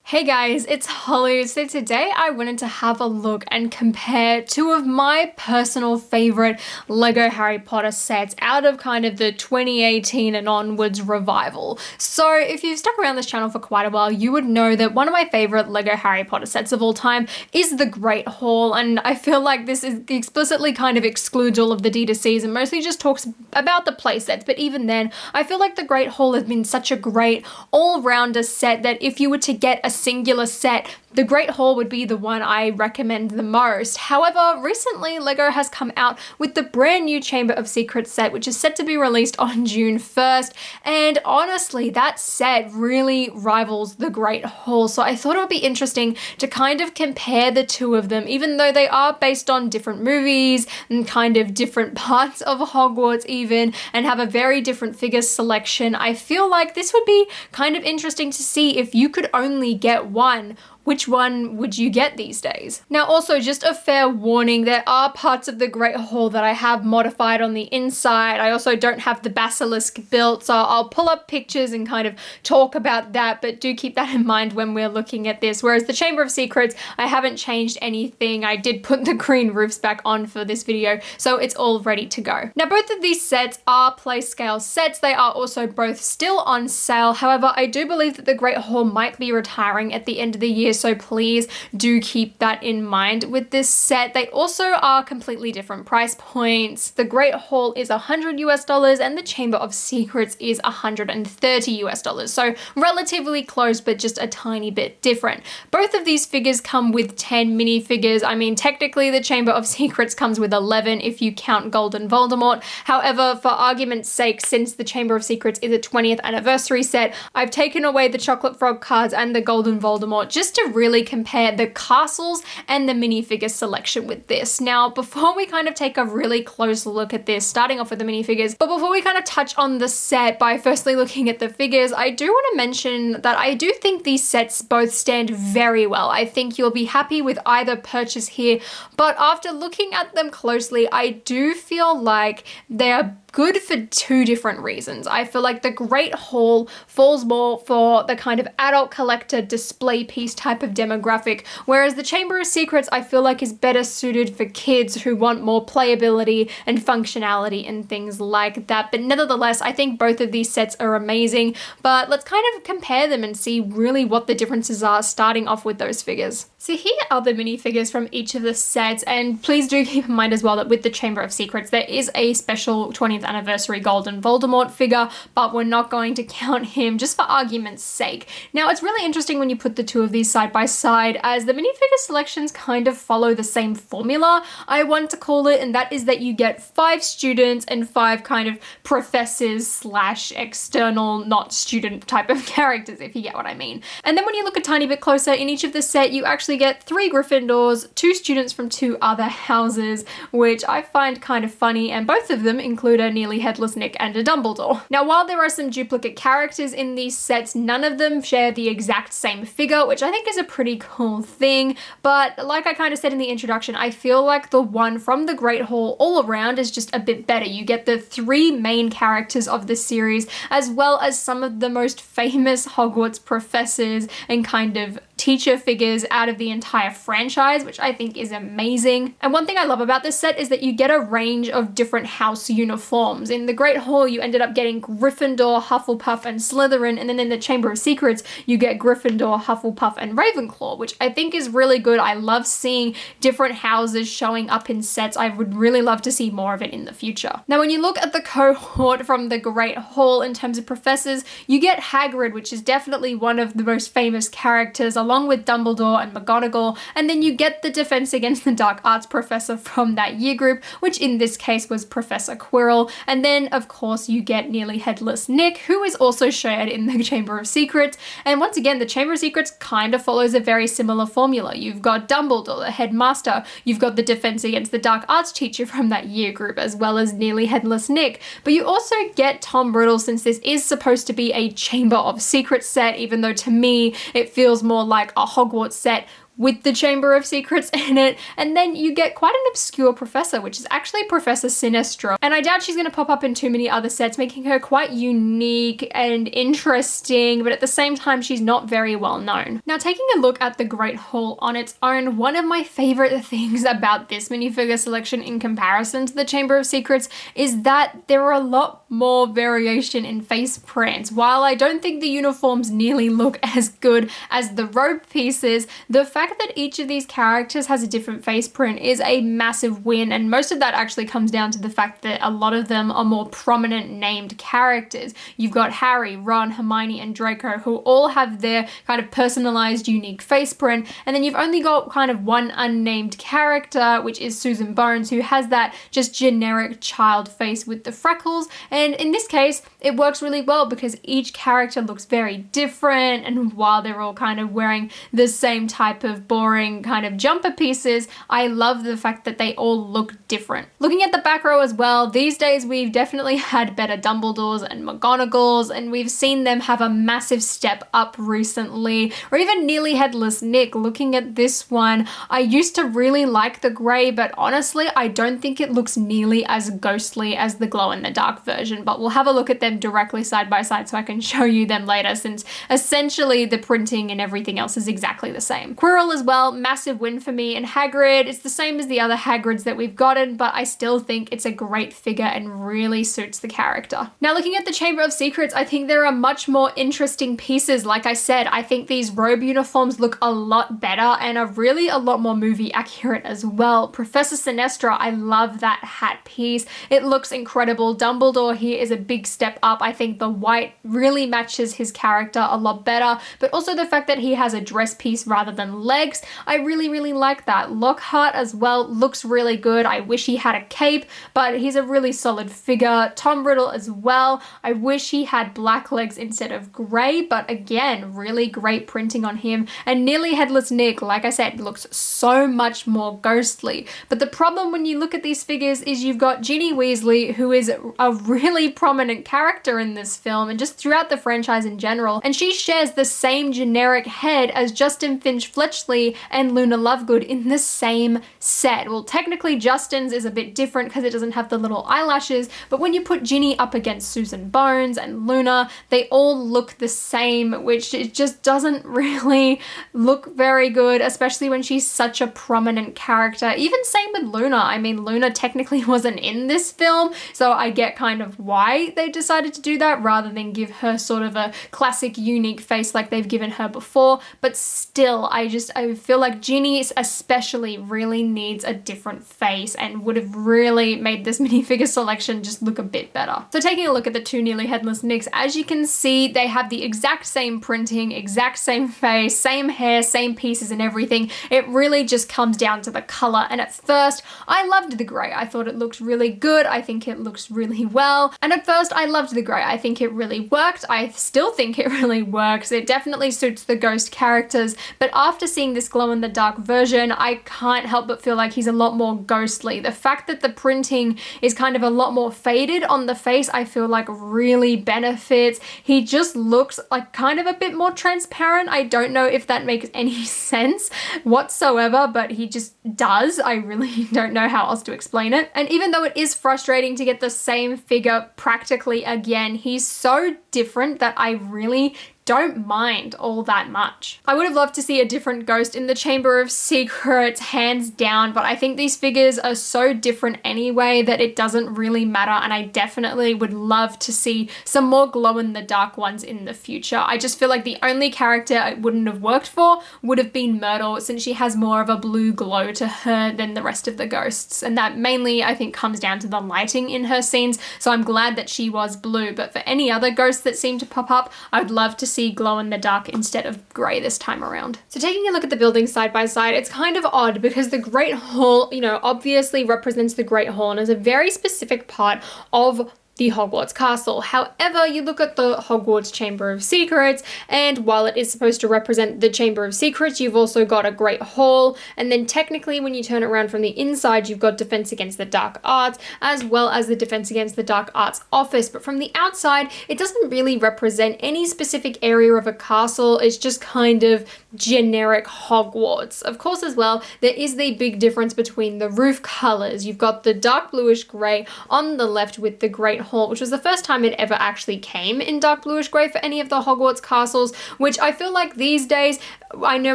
Hey guys, it's Holly. So today I wanted to have a look and compare two of my personal favorite LEGO Harry Potter sets out of kind of the 2018 and onwards revival. So if you've stuck around this channel for quite a while, you would know that one of my favorite LEGO Harry Potter sets of all time is the Great Hall, and I feel like this is explicitly kind of excludes all of the D2Cs and mostly just talks about the play sets. But even then, I feel like the Great Hall has been such a great all-rounder set that if you were to get a singular set, the Great Hall would be the one I recommend the most. However, recently LEGO has come out with the brand new Chamber of Secrets set, which is set to be released on June 1st, and honestly, that set really rivals the Great Hall, so I thought it would be interesting to kind of compare the two of them, even though they are based on different movies and kind of different parts of Hogwarts even, and have a very different figure selection. I feel like this would be kind of interesting to see if you could only get one. Which one would you get these days? Now also, just a fair warning, there are parts of the Great Hall that I have modified on the inside. I also don't have the basilisk built, so I'll pull up pictures and kind of talk about that, but do keep that in mind when we're looking at this. Whereas the Chamber of Secrets, I haven't changed anything. I did put the green roofs back on for this video, so it's all ready to go. Now both of these sets are play scale sets. They are also both still on sale. However, I do believe that the Great Hall might be retiring at the end of the year, so please do keep that in mind with this set. They also are completely different price points. The Great Hall is $100 and the Chamber of Secrets is $130, so relatively close but just a tiny bit different. Both of these figures come with 10 minifigures. I mean, technically the Chamber of Secrets comes with 11 if you count Golden Voldemort. However, for argument's sake, since the Chamber of Secrets is a 20th anniversary set, I've taken away the Chocolate Frog cards and the Golden Voldemort just to really compare the castles and the minifigure selection with this. Now, before we kind of take a really close look at this, starting off with the minifigures, but before we kind of touch on the set by firstly looking at the figures, I do want to mention that I do think these sets both stand very well. I think you'll be happy with either purchase here, but after looking at them closely, I do feel like they are good for two different reasons. I feel like the Great Hall falls more for the kind of adult collector display piece type of demographic, whereas the Chamber of Secrets I feel like is better suited for kids who want more playability and functionality and things like that. But nevertheless, I think both of these sets are amazing, but let's kind of compare them and see really what the differences are, starting off with those figures. So here are the minifigures from each of the sets, and please do keep in mind as well that with the Chamber of Secrets there is a special 20th anniversary Golden Voldemort figure, but we're not going to count him just for argument's sake. Now it's really interesting when you put the two of these side by side, as the minifigure selections kind of follow the same formula, I want to call it, and that is that you get 5 students and 5 kind of professors slash external not student type of characters, if you get what I mean. And then when you look a tiny bit closer, in each of the set you actually get 3 Gryffindors, 2 students from 2 other houses, which I find kind of funny, and both of them include a nearly headless Nick and a Dumbledore. Now while there are some duplicate characters in these sets, none of them share the exact same figure, which I think is a pretty cool thing, but like I kind of said in the introduction, I feel like the one from the Great Hall all around is just a bit better. You get the 3 main characters of the series, as well as some of the most famous Hogwarts professors and kind of teacher figures out of the entire franchise, which I think is amazing. And one thing I love about this set is that you get a range of different house uniforms. In the Great Hall, you ended up getting Gryffindor, Hufflepuff, and Slytherin, and then in the Chamber of Secrets, you get Gryffindor, Hufflepuff, and Ravenclaw, which I think is really good. I love seeing different houses showing up in sets. I would really love to see more of it in the future. Now, when you look at the cohort from the Great Hall in terms of professors, you get Hagrid, which is definitely one of the most famous characters, along with Dumbledore and McGonagall, and then you get the Defense Against the Dark Arts professor from that year group, which in this case was Professor Quirrell, and then of course you get nearly headless Nick, who is also shared in the Chamber of Secrets. And once again, the Chamber of Secrets kind of follows a very similar formula. You've got Dumbledore, the headmaster, you've got the Defense Against the Dark Arts teacher from that year group, as well as nearly headless Nick, but you also get Tom Riddle, since this is supposed to be a Chamber of Secrets set, even though to me it feels more like a Hogwarts set with the Chamber of Secrets in it. And then you get quite an obscure professor, which is actually Professor Sinestra. And I doubt she's going to pop up in too many other sets, making her quite unique and interesting, but at the same time, she's not very well known. Now, taking a look at the Great Hall on its own, one of my favorite things about this minifigure selection in comparison to the Chamber of Secrets is that there are a lot more variation in face prints. While I don't think the uniforms nearly look as good as the robe pieces, the fact that each of these characters has a different face print is a massive win, and most of that actually comes down to the fact that a lot of them are more prominent named characters. You've got Harry, Ron, Hermione, and Draco, who all have their kind of personalized, unique face print, and then you've only got kind of one unnamed character, which is Susan Bones, who has that just generic child face with the freckles, and in this case, it works really well because each character looks very different, and while they're all kind of wearing the same type of boring kind of jumper pieces, I love the fact that they all look different. Looking at the back row as well, these days we've definitely had better Dumbledores and McGonagalls, and we've seen them have a massive step up recently, or even Nearly Headless Nick. Looking at this one, I used to really like the grey, but honestly, I don't think it looks nearly as ghostly as the glow-in-the-dark version, but we'll have a look at them directly side by side so I can show you them later, since essentially the printing and everything else is exactly the same. Quirrell as well, massive win for me, and Hagrid, it's the same as the other Hagrids that we've gotten, but I still think it's a great figure and really suits the character. Now, looking at the Chamber of Secrets, I think there are much more interesting pieces. Like I said, I think these robe uniforms look a lot better and are really a lot more movie accurate as well. Professor Sinestra, I love that hat piece. It looks incredible. Dumbledore here is a big step up. I think the white really matches his character a lot better, but also the fact that he has a dress piece rather than legs, I really, really like that. Lockhart as well looks really good. I wish he had a cape, but he's a really solid figure. Tom Riddle as well. I wish he had black legs instead of grey, but again, really great printing on him. And Nearly Headless Nick, like I said, looks so much more ghostly. But the problem when you look at these figures is you've got Ginny Weasley, who is a really prominent character in this film and just throughout the franchise in general, and she shares the same generic head as Justin Finch-Fletchley and Luna Lovegood in the same set. Well, technically Justin's is a bit different because it doesn't have the little eyelashes, but when you put Ginny up against Susan Bones and Luna, they all look the same, which it just doesn't really look very good, especially when she's such a prominent character. Even same with Luna. I mean, Luna technically wasn't in this film, so I get kind of why they decided to do that rather than give her sort of a classic unique face like they've given her before, but still, I feel like Ginny especially really needs a different face and would have really made this minifigure selection just look a bit better. So taking a look at the two Nearly Headless Nicks, as you can see, they have the exact same printing, exact same face, same hair, same pieces and everything. It really just comes down to the color, and at first, I loved the grey. I thought it looked really good. I think it looks really well, and at first, I loved the grey. I think it really worked. I still think it really works. It definitely suits the ghost characters, but after seeing this glow-in-the-dark version, I can't help but feel like he's a lot more ghostly. The fact that the printing is kind of a lot more faded on the face, I feel like really benefits. He just looks like kind of a bit more transparent. I don't know if that makes any sense whatsoever, but he just does. I really don't know how else to explain it. And even though it is frustrating to get the same figure practically again, he's so different that I really don't mind all that much. I would have loved to see a different ghost in the Chamber of Secrets, hands down, but I think these figures are so different anyway that it doesn't really matter, and I definitely would love to see some more glow-in-the-dark ones in the future. I just feel like the only character it wouldn't have worked for would have been Myrtle, since she has more of a blue glow to her than the rest of the ghosts, and that mainly I think comes down to the lighting in her scenes, so I'm glad that she was blue, but for any other ghosts that seem to pop up, I'd love to see glow in the dark instead of grey this time around. So taking a look at the buildings side by side, it's kind of odd because the Great Hall, obviously represents the Great Hall and is a very specific part of the Hogwarts castle. However, you look at the Hogwarts Chamber of Secrets, and while it is supposed to represent the Chamber of Secrets, you've also got a Great Hall, and then technically when you turn it around from the inside, you've got Defense Against the Dark Arts, as well as the Defense Against the Dark Arts office, but from the outside, it doesn't really represent any specific area of a castle. It's just kind of generic Hogwarts. Of course, as well, there is the big difference between the roof colors. You've got the dark bluish gray on the left with the Great Hall, which was the first time it ever actually came in dark bluish gray for any of the Hogwarts castles, which I feel like these days, I know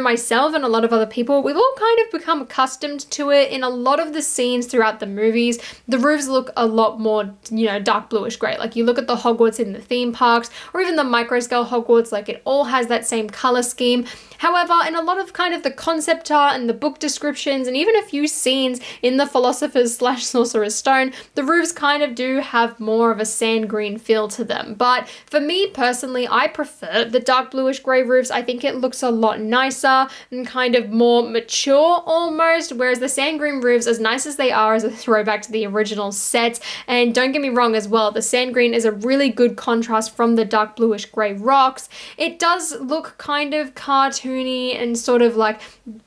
myself and a lot of other people, we've all kind of become accustomed to it. In a lot of the scenes throughout the movies, the roofs look a lot more, dark bluish gray. Like you look at the Hogwarts in the theme parks or even the micro scale Hogwarts, like it all has that same color scheme. However, in a lot of kind of the concept art and the book descriptions and even a few scenes in the Philosopher's / Sorcerer's Stone, the roofs kind of do have more of a sand green feel to them. But for me personally, I prefer the dark bluish gray roofs. I think it looks a lot nicer and kind of more mature almost, whereas the sand green roofs, as nice as they are as a throwback to the original sets, and don't get me wrong as well, the sand green is a really good contrast from the dark bluish gray rocks. It does look kind of cartoony and sort of like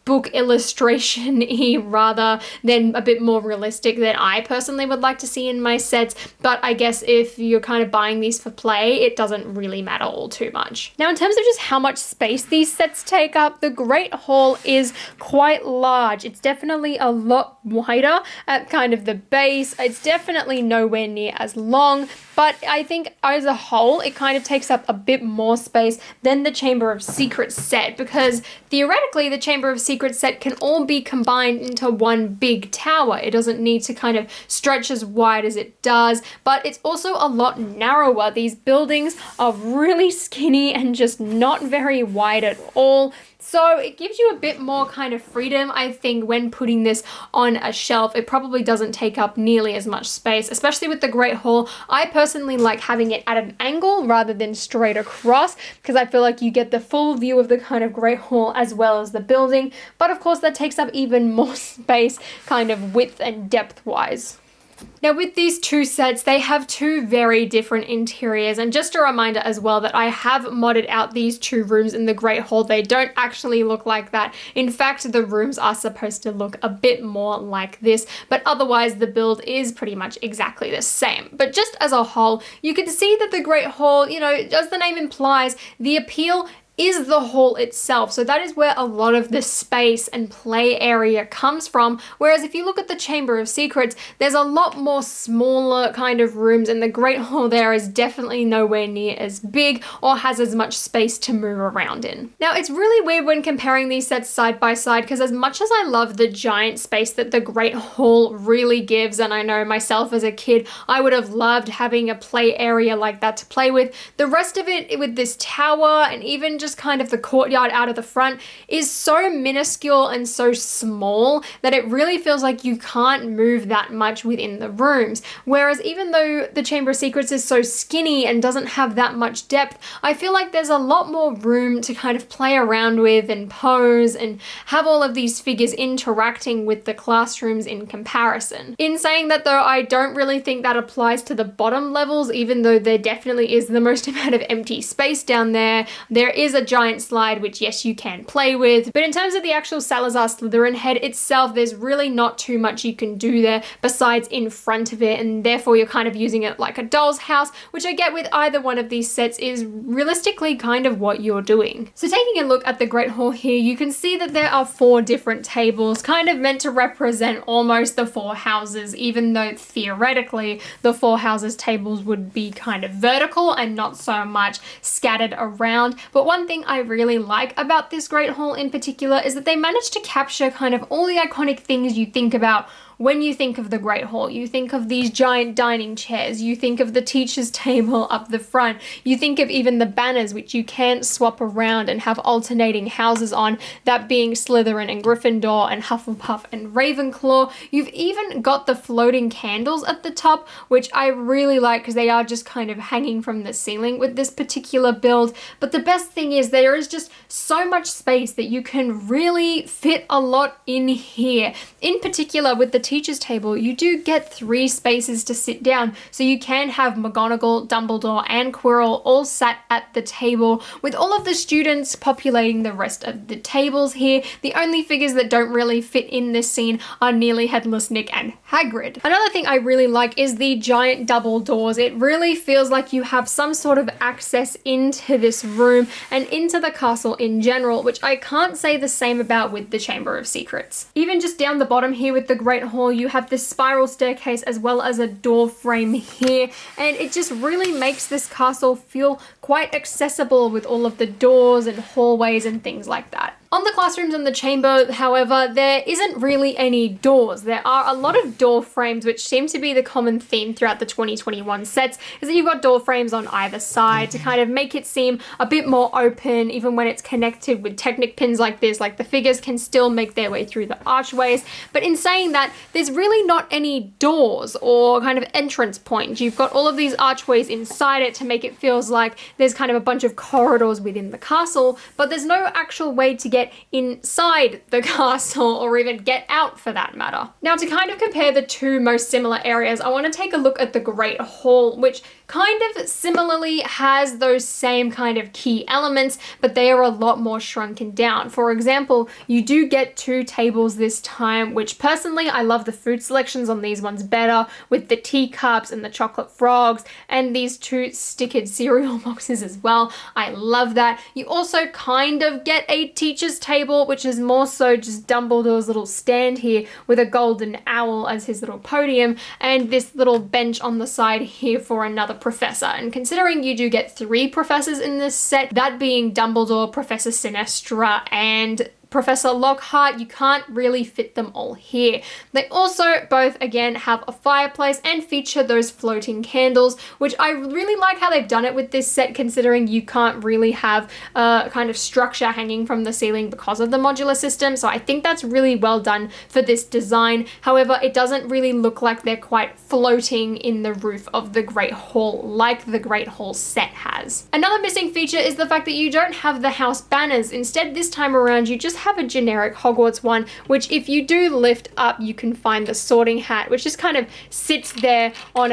book illustration-y rather than a bit more realistic than I personally would like to see in my sets, but I guess if you're kind of buying these for play, it doesn't really matter all too much. Now, in terms of just how much space these sets take up, the Great Hall is quite large. It's definitely a lot wider at kind of the base. It's definitely nowhere near as long, but I think as a whole, it kind of takes up a bit more space than the Chamber of Secrets set, because theoretically the Chamber of Secrets set can all be combined into one big tower. It doesn't need to kind of stretch as wide as it does, but it's also a lot narrower. These buildings are really skinny and just not very wide at all. So it gives you a bit more kind of freedom, I think, when putting this on a shelf. It probably doesn't take up nearly as much space, especially with the Great Hall. I personally like having it at an angle rather than straight across, because I feel like you get the full view of the kind of Great Hall as well as the building. But of course, that takes up even more space kind of width and depth wise. Now with these two sets, they have two very different interiors, and just a reminder as well that I have modded out these two rooms in the Great Hall. They don't actually look like that. In fact, the rooms are supposed to look a bit more like this, but otherwise the build is pretty much exactly the same. But just as a whole, you can see that the Great Hall, as the name implies, the appeal is the hall itself. So that is where a lot of the space and play area comes from. Whereas if you look at the Chamber of Secrets, there's a lot more smaller kind of rooms, and the Great Hall there is definitely nowhere near as big or has as much space to move around in. Now, it's really weird when comparing these sets side by side, because as much as I love the giant space that the Great Hall really gives, and I know myself as a kid, I would have loved having a play area like that to play with, the rest of it with this tower and even just kind of the courtyard out of the front is so minuscule and so small that it really feels like you can't move that much within the rooms. Whereas even though the Chamber of Secrets is so skinny and doesn't have that much depth, I feel like there's a lot more room to kind of play around with and pose and have all of these figures interacting with the classrooms in comparison. In saying that though, I don't really think that applies to the bottom levels, even though there definitely is the most amount of empty space down there. There is a giant slide, which yes, you can play with, but in terms of the actual Salazar Slytherin head itself, there's really not too much you can do there besides in front of it, and therefore you're kind of using it like a doll's house, which I get with either one of these sets is realistically kind of what you're doing. So taking a look at the Great Hall here, you can see that there are 4 different tables, kind of meant to represent almost the 4 houses, even though theoretically the 4 houses tables would be kind of vertical and not so much scattered around. But one thing I really like about this Great Hall in particular is that they managed to capture kind of all the iconic things you think about when you think of the Great Hall. You think of these giant dining chairs, you think of the teacher's table up the front, you think of even the banners which you can't swap around and have alternating houses on, that being Slytherin and Gryffindor and Hufflepuff and Ravenclaw. You've even got the floating candles at the top, which I really like because they are just kind of hanging from the ceiling with this particular build. But the best thing is there is just so much space that you can really fit a lot in here. In particular with the teacher's table, you do get 3 spaces to sit down. So you can have McGonagall, Dumbledore, and Quirrell all sat at the table with all of the students populating the rest of the tables here. The only figures that don't really fit in this scene are Nearly Headless Nick and Hagrid. Another thing I really like is the giant double doors. It really feels like you have some sort of access into this room and into the castle in general, which I can't say the same about with the Chamber of Secrets. Even just down the bottom here with the Great Hall, you have this spiral staircase as well as a door frame here, and it just really makes this castle feel quite accessible with all of the doors and hallways and things like that. On the classrooms and the chamber, however, there isn't really any doors. There are a lot of door frames, which seem to be the common theme throughout the 2021 sets, is that you've got door frames on either side to kind of make it seem a bit more open, even when it's connected with Technic pins like this, like the figures can still make their way through the archways. But in saying that, there's really not any doors or kind of entrance points. You've got all of these archways inside it to make it feels like there's kind of a bunch of corridors within the castle, but there's no actual way to get inside the castle or even get out for that matter. Now, to kind of compare the two most similar areas, I want to take a look at the Great Hall, which kind of similarly has those same kind of key elements, but they are a lot more shrunken down. For example, you do get 2 tables this time, which personally I love the food selections on these ones better, with the teacups and the chocolate frogs and these 2 stickered cereal boxes as well. I love that. You also kind of get a teacher's table, which is more so just Dumbledore's little stand here with a golden owl as his little podium, and this little bench on the side here for another professor. And considering you do get 3 professors in this set, that being Dumbledore, Professor Sinestra, and Professor Lockhart, you can't really fit them all here. They also both, again, have a fireplace and feature those floating candles, which I really like how they've done it with this set, considering you can't really have a kind of structure hanging from the ceiling because of the modular system. So I think that's really well done for this design. However, it doesn't really look like they're quite floating in the roof of the Great Hall like the Great Hall set has. Another missing feature is the fact that you don't have the house banners. Instead, this time around, you just have a generic Hogwarts one, which if you do lift up, you can find the Sorting Hat, which just kind of sits there on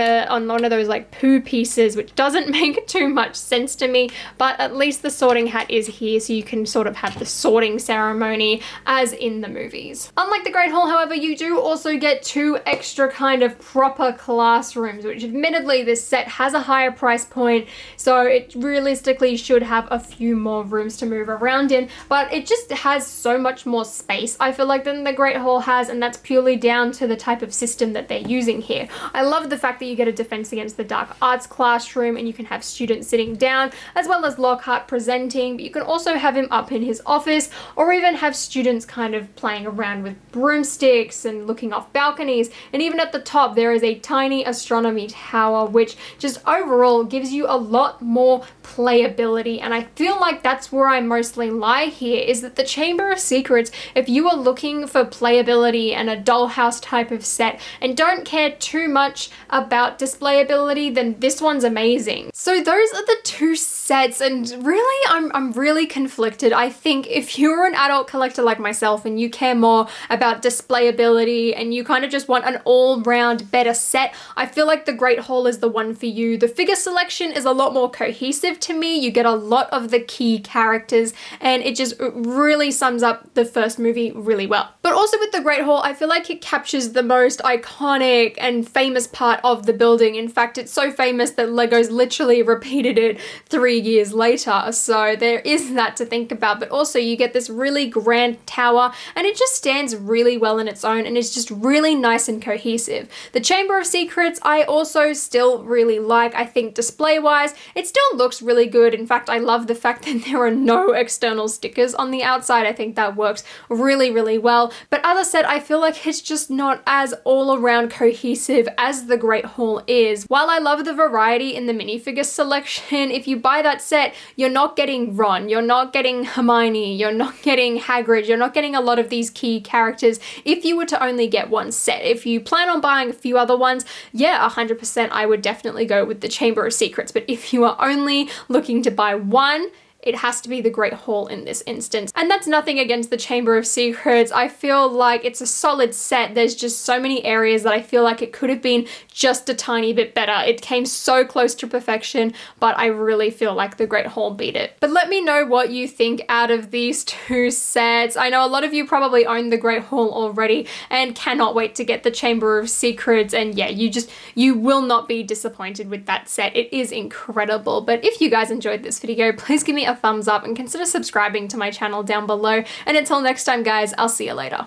one of those like poo pieces, which doesn't make too much sense to me, but at least the Sorting Hat is here, so you can sort of have the sorting ceremony as in the movies. Unlike the Great Hall, however, you do also get 2 extra kind of proper classrooms, which admittedly this set has a higher price point, so it realistically should have a few more rooms to move around in, but it just has so much more space, I feel like, than the Great Hall has, and that's purely down to the type of system that they're using here. I love the fact that you get a Defense Against the Dark Arts classroom, and you can have students sitting down, as well as Lockhart presenting, but you can also have him up in his office, or even have students kind of playing around with broomsticks and looking off balconies, and even at the top there is a tiny astronomy tower, which just overall gives you a lot more playability, and I feel like that's where I mostly lie here, is that the Chamber of Secrets, if you are looking for playability and a dollhouse type of set and don't care too much about displayability, then this one's amazing. So those are the 2 sets, and really I'm really conflicted. I think if you're an adult collector like myself and you care more about displayability and you kind of just want an all-round better set, I feel like the Great Hall is the one for you. The figure selection is a lot more cohesive to me. You get a lot of the key characters, and it just really sums up the first movie really well. But also with the Great Hall, I feel like it captures the most iconic and famous part of the building. In fact, it's so famous that LEGO's literally repeated it 3 years later, so there is that to think about. But also you get this really grand tower, and it just stands really well in its own, and it's just really nice and cohesive. The Chamber of Secrets I also still really like. I think display-wise, it still looks really good. In fact, I love the fact that there are no external stickers on the outside. I think that works really, really well. But as I said, I feel like it's just not as all-around cohesive as the Great Hall is. While I love the variety in the minifigure selection, if you buy that set, you're not getting Ron, you're not getting Hermione, you're not getting Hagrid, you're not getting a lot of these key characters if you were to only get one set. If you plan on buying a few other ones, yeah, 100% I would definitely go with the Chamber of Secrets. But if you are only looking to buy one, it has to be the Great Hall in this instance. And that's nothing against the Chamber of Secrets. I feel like it's a solid set. There's just so many areas that I feel like it could have been just a tiny bit better. It came so close to perfection, but I really feel like the Great Hall beat it. But let me know what you think out of these two sets. I know a lot of you probably own the Great Hall already and cannot wait to get the Chamber of Secrets, and yeah, you will not be disappointed with that set. It is incredible. But if you guys enjoyed this video, please give me a thumbs up and consider subscribing to my channel down below. And until next time, guys, I'll see you later.